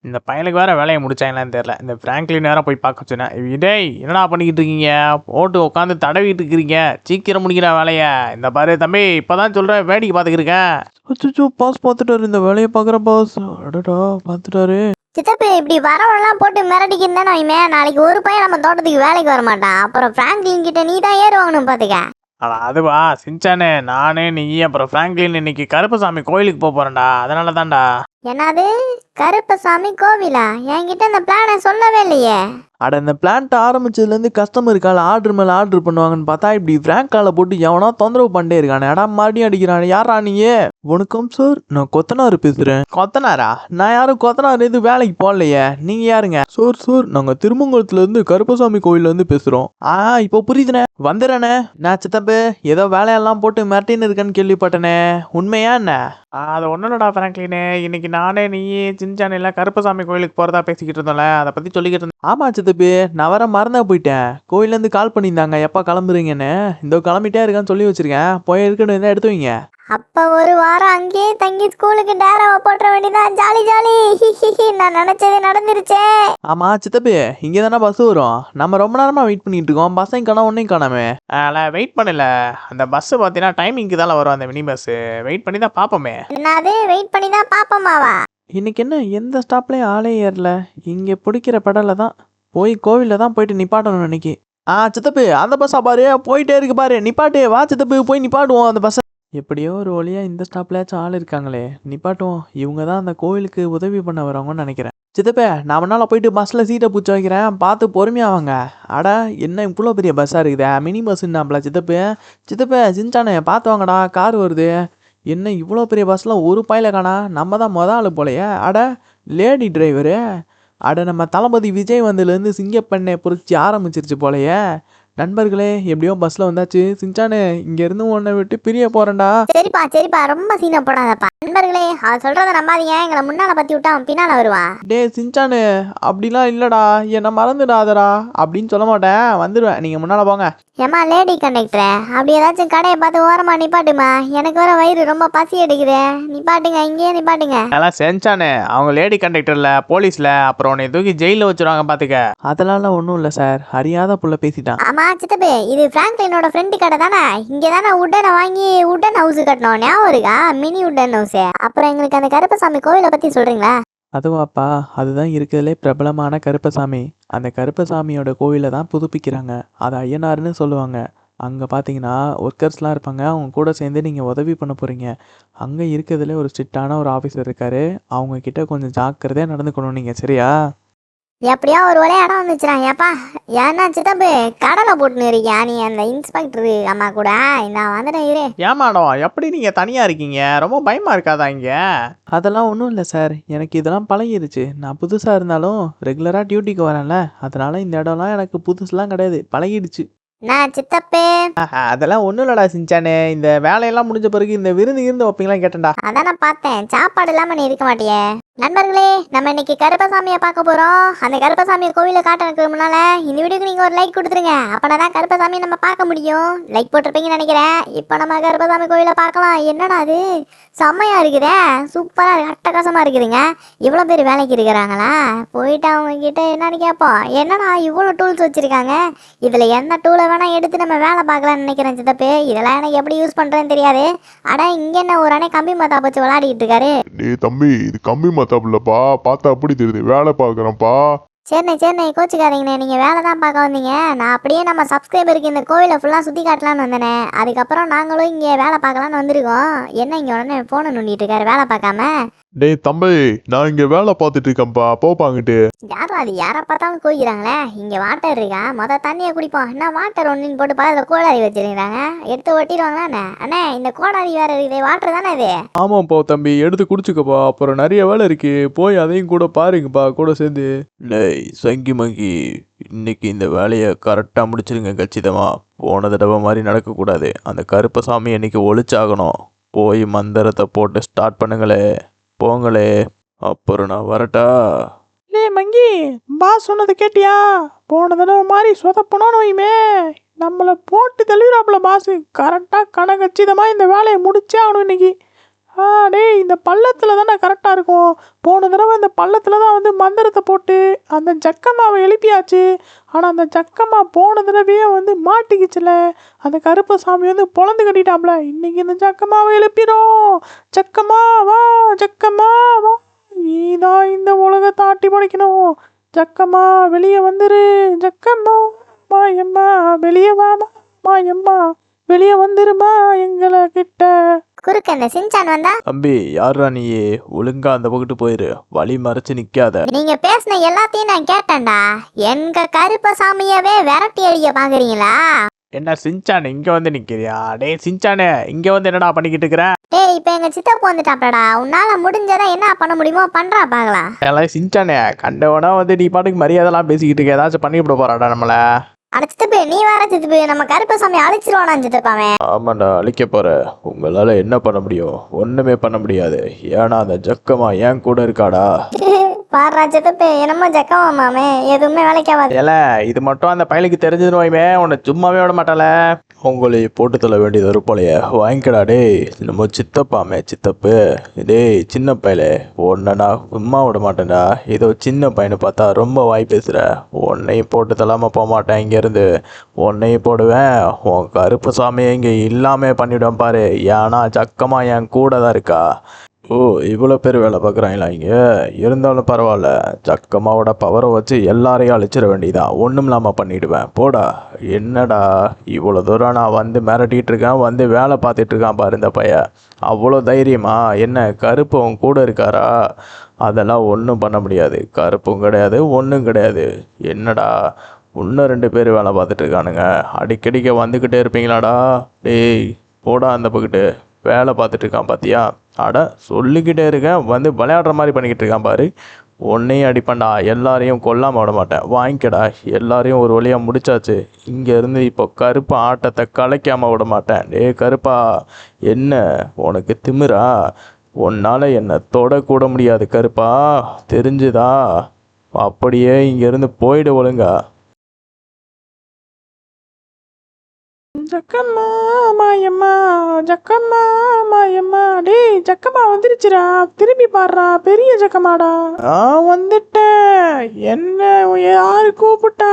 இந்த பையனுக்கு வேற வேலையை முடிச்சாங்களான்னு தெரியல. இந்த பிராங்க்லின் வேற போய் பார்க்க சொன்னேன். டேய் என்னடா பண்ணிக்கிட்டு இருக்கீங்க? போட்டு உட்காந்து தடவிட்டு இருக்கிறீங்க. சீக்கிரம் முடிக்கிற வேலையை. இந்த பாரு தம்பி, இப்பதான் சொல்றேன், வேடிக்கை பார்த்துக்கிட்டு இருக்கேன். அச்சோ, பாஸ் பார்த்துட்டாரு. இந்த வேலையை பார்க்குற பாஸ். அடடா, பார்த்துட்டாரு. சித்தப்பு இப்படி வரவெல்லாம் போட்டு மிரட்டிக்கிட்டு தானே வைமே, நாளைக்கு ஒரு பையன் நம்ம தோட்டத்துக்கு வேலைக்கு வர மாட்டான். அப்புறம் பிராங்க்லின் கிட்ட நீ தான் ஏறு வாங்கணும் பாத்துக்க. அதுவா சின்சானு, நானு நீ அப்புறம் பிராங்க்லின் இன்னைக்கு கருப்பசாமி கோயிலுக்கு போறேன்டா. அதனால தான்டா. என்னது கருப்பசாமி கோவிலா? என்கிட்ட இந்த பிளானை சொல்லவே இல்லையே. அட இந்த பிளான்ட் ஆரம்பிச்சதுலேருந்து கஸ்டமர் கால் ஆர்டர் மேலே ஆர்டர் பண்ணுவாங்கன்னு பார்த்தா இப்படி ஃப்ராங்க் காலை போட்டு எவனோ தொந்தரவு பண்ணிட்டே இருக்கானே. அடா மறுபடியும் அடிக்கிறானே. யாரா நீயே? வணக்கம் சார், நான் கொத்தனார் பேசுகிறேன். கொத்தனாரா? நான் யாரும் கொத்தனார் இது வேலைக்கு போகலையே. நீங்கள் யாருங்க? சார் நாங்கள் திருமங்கலத்துலேருந்து கருப்பசாமி கோயிலேருந்து பேசுகிறோம். இப்போ புரியுதுண்ணே, வந்துடுறேண்ணே. நான் சித்தப்பு ஏதோ வேலையெல்லாம் போட்டு மிரட்டின்னு இருக்கேன்னு கேள்விப்பட்டேனே, உண்மையா என்ன? அது ஒன்றும் இல்லடா பிராங்க்லினு, இன்னைக்கு நானே நீ சின்சான் எல்லாம் கருப்பசாமி கோயிலுக்கு போகிறதா பேசிக்கிட்டு இருந்தோம்ல, அதை பற்றி சொல்லிக்கிட்டு இருந்தேன். ஆமா சித்தப்பு, நான் வர மறந்தா போயிட்டேன். கோயிலேருந்து கால் பண்ணியிருந்தாங்க எப்போ கிளம்புறீங்கன்னு. இந்த கிளம்பிட்டே இருக்கான்னு சொல்லி வச்சிருக்கேன். போய் இருக்குன்னு என்ன எடுத்து வைங்க. அப்ப ஒரு வாரம் அங்கேயே தங்கி ஸ்கூலுக்கு டேராவை போட்டுற வேண்டியதான். Jolly jolly. நான் நினைச்சது நடந்துருச்சே. ஆமா சித்தப்பு, இங்கே தானே பஸ் வரும். நம்ம ரொம்ப நேரமா வெயிட் பண்ணிட்டு இருக்கோம். பஸ்ஸையும் காணோம், ஒன்றையும் காணாமே. வெயிட் பண்ணல. அந்த பஸ்ஸு பார்த்தீங்கன்னா டைமிங்க்கு தான் வரும். அந்த மினி பஸ்ஸு வெயிட் பண்ணி தான் பார்ப்போமே. என்னது வெயிட் பண்ணி தான் பாப்போமாவா? இன்னைக்கு என்ன எந்த ஸ்டாப்லேயும் ஆளே ஏறல. இங்கே பிடிக்கிற படல தான் போய் கோவிலில் தான் போயிட்டு நிப்பாட்டணும் இன்னைக்கு. சித்தப்பு அந்த பஸ்ஸா பாரு, போயிட்டே இருக்கு பாரு. நிப்பாட்டு, வா சித்தப்பு போய் நிப்பாட்டுவோம் அந்த பஸ்ஸை. எப்படியோ ஒரு வழியாக இந்த ஸ்டாப்லேயாச்சும் ஆள் இருக்காங்களே, நிப்பாட்டுவோம். இவங்க தான் அந்த கோவிலுக்கு உதவி பண்ண வரவங்கன்னு நினைக்கிறேன். சித்தப்பே, நான் முன்னால் போயிட்டு பஸ்ஸில் சீட்டை பிடிச்சி வைக்கிறேன், பார்த்து பொறுமையாக வாங்க. அடா என்ன இவ்வளோ பெரிய பஸ்ஸாக இருக்குதா? மினி பஸ்ஸுன்னாப்ல சித்தப்பே சின்சானே பார்த்து வாங்கடா, கார் வருது. என்ன இவ்வளோ பெரிய பஸ்ஸில் ஒரு பாயில காணா? நம்ம தான் மொதல் ஆள் போலையே. அட லேடி டிரைவரு. அட நம்ம தளபதி விஜய் வந்ததுலேருந்து சிங்கப்பெண்ணை புரட்சி ஆரம்பிச்சிருச்சு போலையே. நண்பர்களே, எப்படியோ பஸ்ல வந்தாச்சு. சின்சானு இங்கேருந்து உன்னை விட்டு பிரிய போறேன்டா. சரிப்பா ரொம்ப சீனை போடாதப்பா. நண்பர்களே, அவன் சொல்றத நம்பாதீங்க. எங்களை முன்னால பத்தி விட்டா அவன் பின்னால வருவான். டே சின்சானு, அப்படிலாம் இல்லடா, என்னை மறந்துடாதடா. அப்படின்னு சொல்ல மாட்டேன், வந்துடுவேன், நீங்க முன்னால போங்க. ஏமா லேடி கண்டக்டர், அப்படி ஏதாச்சும் கடையை பார்த்து ஓரமா நிப்பாட்டுமா. எனக்கு வர வயிறு ரொம்ப பசி எடுக்குது. நிப்பாட்டுங்க, இங்கேயே நிப்பாட்டுங்க. அதெல்லாம் செஞ்சானு, அவங்க லேடி கண்டக்டர்ல போலீஸ்ல அப்புறம் உன்னை தூக்கி ஜெயிலில் வச்சுருவாங்க பார்த்துக்க. அதெல்லாம் ஒன்றும் இல்லை சார், அறியாத புள்ள பேசிட்டான். ஆமா சித்தப்பு, இது பிராங்க்லினோட ஃப்ரெண்டு கடை தானே. இங்கே தானே உட்டனை வாங்கி உட்டன் ஹவுஸ் கட்டணும். ஞாபகம் இருக்கா? Mini wooden house. அப்புறம் எங்களுக்கு அந்த கருப்பசாமி கோவிலை பத்தி சொல்றீங்களா? அதுவாப்பா, அதுதான் இருக்கிறதுலே பிரபலமான கருப்பசாமி. அந்த கருப்பசாமியோட கோவிலை தான் புதுப்பிக்கிறாங்க. அதை ஐயனார்னு சொல்லுவாங்க. அங்கே பார்த்தீங்கன்னா ஒர்க்கர்ஸ்லாம் இருப்பாங்க. அவங்க கூட சேர்ந்து நீங்கள் உதவி பண்ண போகிறீங்க. அங்கே இருக்கிறதுலே ஒரு ஸ்ட்ரிக்டான ஒரு ஆஃபீஸர் இருக்கார். அவங்கக்கிட்ட கொஞ்சம் ஜாக்கிரதையாக நடந்துக்கணும் நீங்கள், சரியா? எப்படியா ஒரு ஒரே இடம் வந்துச்சுடா. ஏப்பா ஏன்னா சித்தப்பு கடலை போட்டுன்னு இருக்கியா நீ அந்த இன்ஸ்பெக்டர் அம்மா கூட? நான் வந்துட்டேன் இரு. ஏமாடம், எப்படி நீங்க தனியா இருக்கீங்க? ரொம்ப பயமா இருக்காதா இங்க? அதெல்லாம் ஒன்றும் இல்லை சார், எனக்கு இதெல்லாம் பழகிருச்சு. நான் புதுசாக இருந்தாலும் ரெகுலராக டியூட்டிக்கு வரேன்ல, அதனால் இந்த இடம்லாம் எனக்கு புதுசுலாம் கிடையாது, பழகிடுச்சு. நான் சித்தப்பு. அதெல்லாம் ஒன்றும் இல்லடா சின்சானு, இந்த வேலையெல்லாம் முடிஞ்ச பிறகு இந்த விருந்து வைப்பீங்களா கேட்டேன்டா. அதான் நான் பார்த்தேன், சாப்பாடு இல்லாம நீ இருக்க மாட்டியே. நண்பர்களே, நம்ம இன்னைக்கு கருப்பசாமியை பார்க்க போறோம். அந்த கருப்பசாமி கோவிலை காட்டுறதுக்கு முன்னால இந்த வீடியோக்கு நீங்க ஒரு லைக் கொடுத்துருங்க. அப்பனா தான் கருப்பசாமி நம்ம பார்க்க முடியும். லைக் போட்டிருப்பீங்கன்னு நினைக்கிறேன். இப்போ நம்ம கருப்பசாமி கோவிலை பார்க்கலாம். என்னடா அது செம்மையா இருக்குதே, சூப்பரா இருக்கு, அட்டகாசமா இருக்குதுங்க. இவ்வளோ பேர் வேலைக்கு இருக்கிறாங்களா? போயிட்டு அவங்க கிட்ட என்னன்னு கேட்போம். என்னடா இவ்வளோ டூல்ஸ் வச்சிருக்காங்க, இதுல எந்த டூலை வேணா எடுத்து நம்ம வேலை பார்க்கலாம்னு நினைக்கிறேன் சித்தப்பு. இதெல்லாம் எனக்கு எப்படி யூஸ் பண்றேன்னு தெரியாது. அட இங்க என்ன ஒரு அணை கம்பி மத்தா வச்சு விளையாடிட்டு இருக்காரு. தம்பி, இது கம்பி மத்தாப்புலப்பா, பார்த்தா அப்படி தெரியுது, வேலை பார்க்குறேன்ப்பா. சரிண்ணே கோச்சுக்காதீங்கண்ணே, நீங்கள் வேலை தான் பார்க்க வந்தீங்க. நான் அப்படியே நம்ம சப்ஸ்கிரைபருக்கு இந்த கோவிலை ஃபுல்லாக சுற்றி காட்டலான்னு வந்தேனே. அதுக்கப்புறம் நாங்களும் இங்கே வேலை பார்க்கலான்னு வந்திருக்கோம். என்ன இங்கே உடனே ஃபோனை நோண்டிட்டு இருக்காரு வேலை பார்க்காம? டேய் தம்பி, நான் இங்கே வேலை பார்த்துட்டு இருக்கேன்ப்பா, போப்பாங்கிட்டு. யாரும் அது யாரை பார்த்தாலும் கோயிக்கிறாங்களே. இங்கே வாட்டர் இருக்கா? மொதல் தண்ணியை குடிப்போம். என்ன வாட்டர் ஒன்றுன்னு போட்டு பக்கத்தில் கோடாரி வச்சுருக்கிறாங்க, எடுத்து ஒட்டிடுவாங்களா? அண்ணே இந்த கோடாரி வேறு இருக்குது, வாட்டர் தானே இது? ஆமாப்பா தம்பி, எடுத்து குடிச்சுக்கப்பா. அப்புறம் நிறைய வேலை இருக்கு, போய் அதையும் கூட பாருங்கப்பா கூட சேர்ந்து. டேய் சங்கி மங்கி, இன்னைக்கு இந்த வேலையை கரெக்டாக முடிச்சிருங்க கச்சிதமா. போன தடவை மாதிரி நடக்கக்கூடாது. அந்த கருப்பசாமி இன்னைக்கு ஒழிச்சாகணும். போய் மந்திரத்தை போட்டு ஸ்டார்ட் பண்ணுங்களே, போங்களே. அப்புறம் நான் வரட்டா? லே மங்கி, பாஸ் சொன்னதை கேட்டியா? போன தடவை மாதிரி சொதப்பணும்னு வைமே, நம்மளை போட்டு தெளிவாப்புல பாஸ். கரெக்டாக கணக்கச்சிதமாக இந்த வேலையை முடிச்சே ஆகணும் இன்னைக்கு. டேய் இந்த பள்ளத்தில் தானே கரெக்டாக இருக்கும். போன தடவை இந்த பள்ளத்தில் தான் வந்து மந்திரத்தை போட்டு அந்த ஜக்கம்மாவை எழுப்பியாச்சு. ஆனால் அந்த ஜக்கம்மா போன தடவையே வந்து மாட்டிக்கிச்சுல. அந்த கருப்பசாமி வந்து பொழந்து கட்டிட்டாப்ல. இன்னைக்கு இந்த ஜக்கம்மாவை எழுப்பிடும். ஜக்கம்மா வா, ஜக்கம்மா வா, நீதான் இந்த உலகத்தை ஆட்டி படைக்கணும். ஜக்கம்மா வெளியே வந்துரு. ஜக்கம்மா மாயம்மா வெளியே வாமா, மாயம்மா வெளியே வந்துருமா எங்களை கிட்ட. குறுக்க அந்த சின்சான் வந்தா தம்பி யாரா நீ? ஒழுங்கா அந்த பக்கத்து போயிரு, வழி மறைச்சு நிக்காத. நீங்க பேசின எல்லாத்தையும் நான் கேட்டேன்டா. எங்க கருப்பசாமியவே விரட்டி அடிக்க பாக்குறீங்களா? என்ன சின்சான் இங்கே வந்து நிற்கிறியா? டேய் சின்சானே, இங்கே வந்து என்னடா பண்ணிக்கிட்டு இருக்கிற? டேய் இப்ப எங்க சித்தப்பு வந்துட்டாப்லடா. உன்னால முடிஞ்சதை என்ன பண்ண முடியுமோ பண்றா பாக்கலாம். எல்லாம் சின்சானே, கண்டவனா வந்து நீ பாட்டுக்கு மரியாதைலாம் பேசிக்கிட்டு இருக்க. ஏதாச்சும் பண்ணிவிட போறாடா நம்மளை? அட சித்தப்பு நீ வேற சித்தப்பு, நம்ம கருப்பசாமி அழிச்சிருவானா சித்தப்பாவே? ஆமாண்டா அழிக்க போற. உங்களால என்ன பண்ண முடியும்? ஒண்ணுமே பண்ண முடியாது. ஏன்னா அந்த ஜக்கமா என் கூட இருக்காடா. பாடுறா சித்தப்பு, என்னமோ ஜக்கமா மாமே, எதுவுமே வேலைக்காவாது. ஏல இது மட்டும் அந்த பயலுக்கு தெரிஞ்சிருவாயுமே, உன்னை சும்மாவே விட மாட்டால. உங்களை போட்டு தள்ள வேண்டியது ஒரு போலைய வாங்கிக்கடா. டேய் நம்ம சித்தப்பாமே சித்தப்பு. டேய் சின்ன பயலே, உன்னை நான் சும்மா விட மாட்டேன்டா. ஏதோ சின்ன பையனை பார்த்தா ரொம்ப வாய் பேசுற. உன்னையும் போட்டு தள்ளாம போக மாட்டேன் இங்கேருந்து. உன்னையும் போடுவேன். உன் கருப்பு சாமியை இங்கே இல்லாமே பண்ணிவிடுவேன் பாரு. ஏன்னா ஜக்கமா என் கூட தான் இருக்கா. ஓ இவ்வளோ பேர் வேலை பார்க்குறாங்களா இங்கே? இருந்தாலும் பரவாயில்ல. ஜக்கம்மாவோட பவரை வச்சு எல்லாரையும் அழிச்சிட வேண்டியதான். ஒன்றும் இல்லாமல் பண்ணிவிடுவேன். போடா. என்னடா இவ்வளோ தூரம் நான் வந்து மிரட்டிகிட்டு இருக்கேன், வந்து வேலை பார்த்துட்டு இருக்கான் பாரு இந்த பையன். அவ்வளோ தைரியமா? என்ன கருப்பு அவன் கூட இருக்காரா? அதெல்லாம் ஒன்றும் பண்ண முடியாது. கருப்பும் கிடையாது, ஒன்றும் கிடையாது. என்னடா இன்னும் 2 பேர் வேலை பார்த்துட்டு இருக்கானுங்க. அடிக்கடிக்க வந்துக்கிட்டே இருப்பீங்களாடா? டேய் போடா அந்த பக்கத்து. வேலை பார்த்துட்டு இருக்கான் பார்த்தியா? அட சொல்லிக்கிட்டே இருக்கேன், வந்து விளையாடுற மாதிரி பண்ணிக்கிட்டு இருக்கான் பாரு. உன்னையும் அடிப்பண்டா. எல்லாரையும் கொல்லாமல் விட மாட்டேன். வாங்கிக்கடா. எல்லாரையும் ஒரு வழியாக முடிச்சாச்சு. இங்கேருந்து இப்போ கருப்பா ஆட்டத்தை கலைக்காமல் விட மாட்டேன். டேய் கருப்பா, என்ன உனக்கு திமிரா? உன்னால் என்னை தொடக்கூட முடியாது கருப்பா, தெரிஞ்சுதா? அப்படியே இங்கேருந்து போயிடு ஒழுங்கா. ஜக்கம்மா மாயம்மா, ஜக்கம்மா மாயம்மா. டேய் ஜக்கம்மா வந்துருச்சுடா. திரும்பி பாடுறா, பெரிய ஜக்கமாடா. வந்துட்டேன். என்ன யாரு கூப்பிட்டா?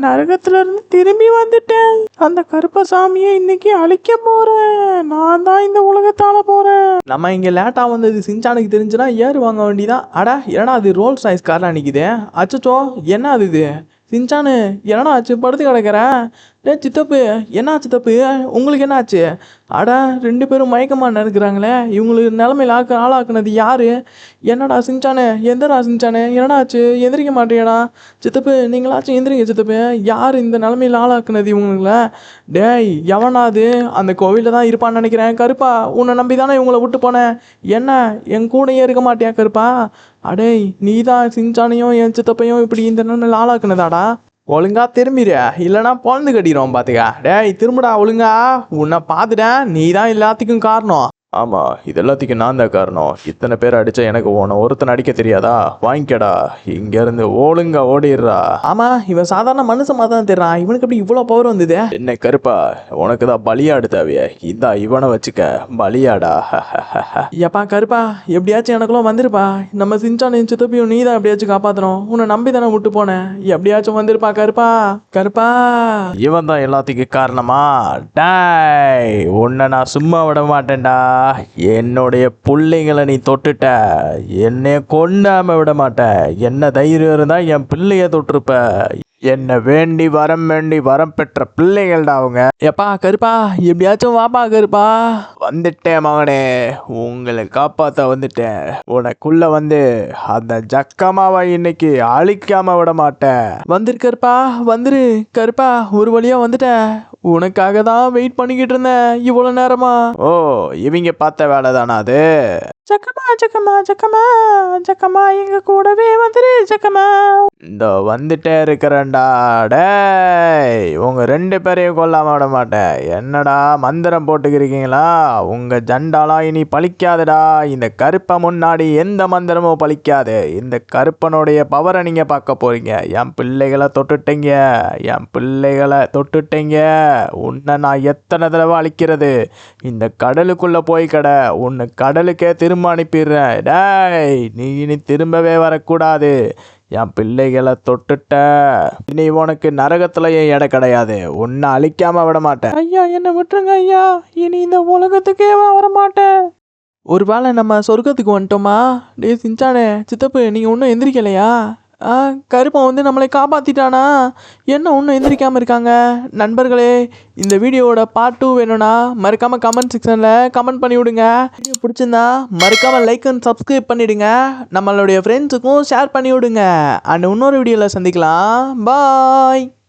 நரகத்துல இருந்து திரும்பி வந்துட்டேன். அந்த கருப்பசாமியை இன்னைக்கு அழிக்க போறேன். நான் தான் இந்த உலகத்தால போறேன். நம்ம இங்க லேட்டா வந்தது சின்சானுக்கு தெரிஞ்சுனா ஏறு வாங்க வேண்டியதான். அடா ஏன்னா அது ரோல்ஸ் ராய்ஸ் கார்ல நிக்குதே. அச்சோ என்ன அது இது? சின்சானு என்னடா ஆச்சு? படுத்து கிடக்கிறேன். டே சித்தப்பு என்ன சித்தப்பு, உங்களுக்கு என்ன ஆச்சு? அடா 2 பேரும் மயக்கமாக இருக்கிறாங்களே. இவங்களுக்கு நிலைமையில் ஆளாக்குனது யாரு? என்னடா சின்சானு, எந்தடா சின்சானு, என்னடா ஆச்சு? எந்திரிக்க மாட்டேடா சித்தப்பு. நீங்களாச்சும் எந்திரிங்க சித்தப்பு. யார் இந்த நிலைமையில் ஆளாக்குனது இவங்கள? டேய் எவனாது? அந்த கோவிலில் தான் இருப்பான்னு நினைக்கிறேன். கருப்பா உன்னை நம்பி தானே இவங்களை விட்டு போனேன். என்ன என் கூடயே இருக்க மாட்டியா கருப்பா? அடேய் நீ தான் சின்சானையும் என் சித்தப்பையும் இப்படி இந்த நிலைமையில் ஆளாக்குனதாடா. ஒழுங்கா திரும்பிடு, இல்லைனா பொழந்து கட்டிடுவோம் பார்த்துக்க. டேய் திரும்புடா ஒழுங்கா. உன்னை பார்த்துட்டேன், நீ தான் எல்லாத்துக்கும் காரணம். ஆமாம் இது எல்லாத்துக்கும் நான் தான் காரணம். இத்தனை பேர் அடித்தா எனக்கு உன்னை ஒருத்தனை அடிக்க தெரியாதா? வாங்கிக்கடா. இங்கேருந்து ஒழுங்கா ஓடிடுறா. ஆமாம் இவன் சாதாரண மனுஷன் மாதிரி தான் தெரிறான். இவனுக்கு எப்படி இவ்வளோ பவர் வந்தது? என்ன கருப்பா, உனக்கு தான் பலியாடு தேவையே. இதா இவனை வச்சுக்க பலியாடா. எப்பா கருப்பா, எப்படியாச்சும் எனக்குள்ள வந்துருப்பா. நம்ம சின்சான சித்தப்பியும் நீ தான் எப்படியாச்சும் காப்பாற்றணும். உன்னை நம்பி தானே விட்டு போனேன். எப்படியாச்சும் வந்துருப்பா கருப்பா. கருப்பா இவன் தான் எல்லாத்துக்கும் காரணமா? டாய் உன்னை நான் சும்மா விட மாட்டேன்டா. என்னுடைய பிள்ளைங்களை நீ தொட்டுட்ட, என்னைய கொண்டாம விட மாட்டேன். என்ன தைரியம் இருந்தா என் பிள்ளைய தொட்டிருப்ப. என்னை வேண்டி வரம் பெற்ற பிள்ளைகள்டா அவங்க. எப்பா கருப்பா, எப்படியாச்சும் வாப்பா கருப்பா. வந்துட்டேன் மகனே, உங்களை காப்பாற்ற வந்துட்டேன். உனக்குள்ள வந்து அந்த ஜக்கமாவை இன்னைக்கு அழிக்காம விட மாட்டேன். வந்துரு கருப்பா, வந்துரு கருப்பா. ஒரு வழியா வந்துட்டேன். உனக்காக தான் வெயிட் பண்ணிக்கிட்டு இருந்தேன் இவ்வளோ நேரமா. ஓ இவங்க பார்த்த வேலை தானா அது? ஜக்கமா ஜக்கமா ஜக்கமா ஜக்கமா எங்க கூடவே வந்துரு ஜக்கமா. இந்த வந்துட்டே இருக்கிறேன்டா. டேய் உங்க 2 பேரையும் கொல்லாம விட மாட்டேன். என்னடா மந்திரம் போட்டுக்கிறீங்களா? உங்க ஜண்டாலாம் இனி பலிக்காதுடா. இந்த கருப்பை முன்னாடி எந்த மந்திரமும் பலிக்காது. இந்த கருப்பனுடைய பவரை நீங்க பார்க்க போறீங்க. என் பிள்ளைகளை தொட்டுட்டீங்க, என் பிள்ளைகளை தொட்டுட்டீங்க. உன்னை நான் எத்தனை தடவை அழிக்கிறது? இந்த கடலுக்குள்ள போய் உன்னை கடலுக்கே திரும்ப அனுப்பிடுறேன். டேய் நீ இனி திரும்பவே வரக்கூடாது. என் பிள்ளைகளை தொட்டுட்ட, இனி உனக்கு நரகத்துலயும் இடம் கிடையாது. உன்னை அழிக்காம விட மாட்டேன். ஐயா என்னை விட்டுருங்க ஐயா. இனி இந்த உலகத்துக்கே வர மாட்டேன். ஒருவேளை நம்ம சொர்க்கத்துக்கு வந்துட்டோமா? டே சிஞ்சானே, சித்தப்பு நீங்கள் இன்னும் எந்திரிக்கலையா? கருப்பன் வந்து நம்மளை காப்பாற்றிட்டானா? என்ன இன்னும் எந்திரிக்காமல் இருக்காங்க? நண்பர்களே, இந்த வீடியோவோட பார்ட் 2 வேணும்னா மறக்காமல் கமெண்ட் செக்ஷனில் கமெண்ட் பண்ணி விடுங்க. வீடியோ பிடிச்சிருந்தா மறக்காமல் லைக் அண்ட் சப்ஸ்கிரைப் பண்ணிவிடுங்க. நம்மளுடைய ஃப்ரெண்ட்ஸுக்கும் ஷேர் பண்ணி விடுங்க. அண்ட் இன்னொரு வீடியோவில் சந்திக்கலாம். பாய்.